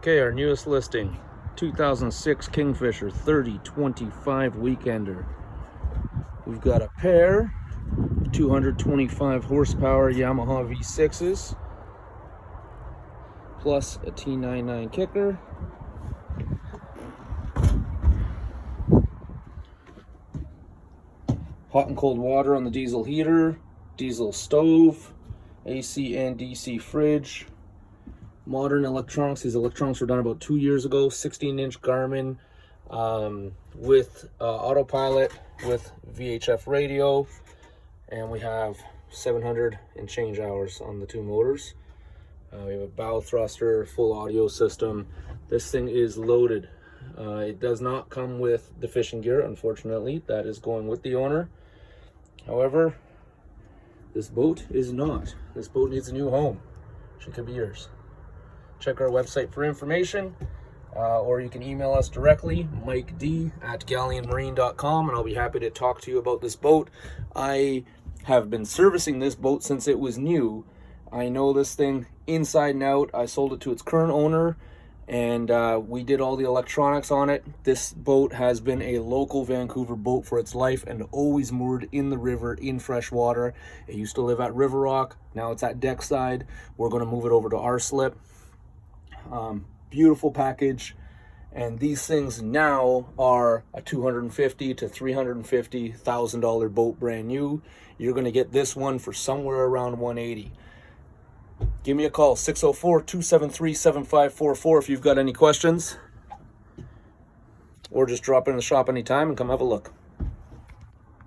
Okay, our newest listing, 2006 Kingfisher 3025 Weekender. We've got a pair of 225 horsepower Yamaha V6s, plus a T99 kicker. Hot and cold water on the diesel heater, diesel stove, AC and DC fridge. Modern electronics. These electronics were done about 2 years ago. 16-inch Garmin with autopilot with VHF radio, and we have 700 and change hours on the two motors. We have a bow thruster, full audio system. This thing is loaded. It does not come with the fishing gear, unfortunately. That is going with the owner. However, this boat is not. This boat needs a new home. She could be yours. Check our website for information, or you can email us directly, miked@gallionmarine.com, and I'll be happy to talk to you about this boat. I have been servicing this boat since it was new. I know this thing inside and out. I sold it to its current owner, and we did all the electronics on it. This boat has been a local Vancouver boat for its life and always moored in the river in fresh water. It used to live at River Rock. Now it's at Deckside. We're going to move it over to our slip. Beautiful package, and these things now are a $250,000 to $350,000 boat brand new. You're going to get this one for somewhere around $180,000. Give me a call, 604-273-7544 if you've got any questions, or just drop in the shop anytime and come have a look.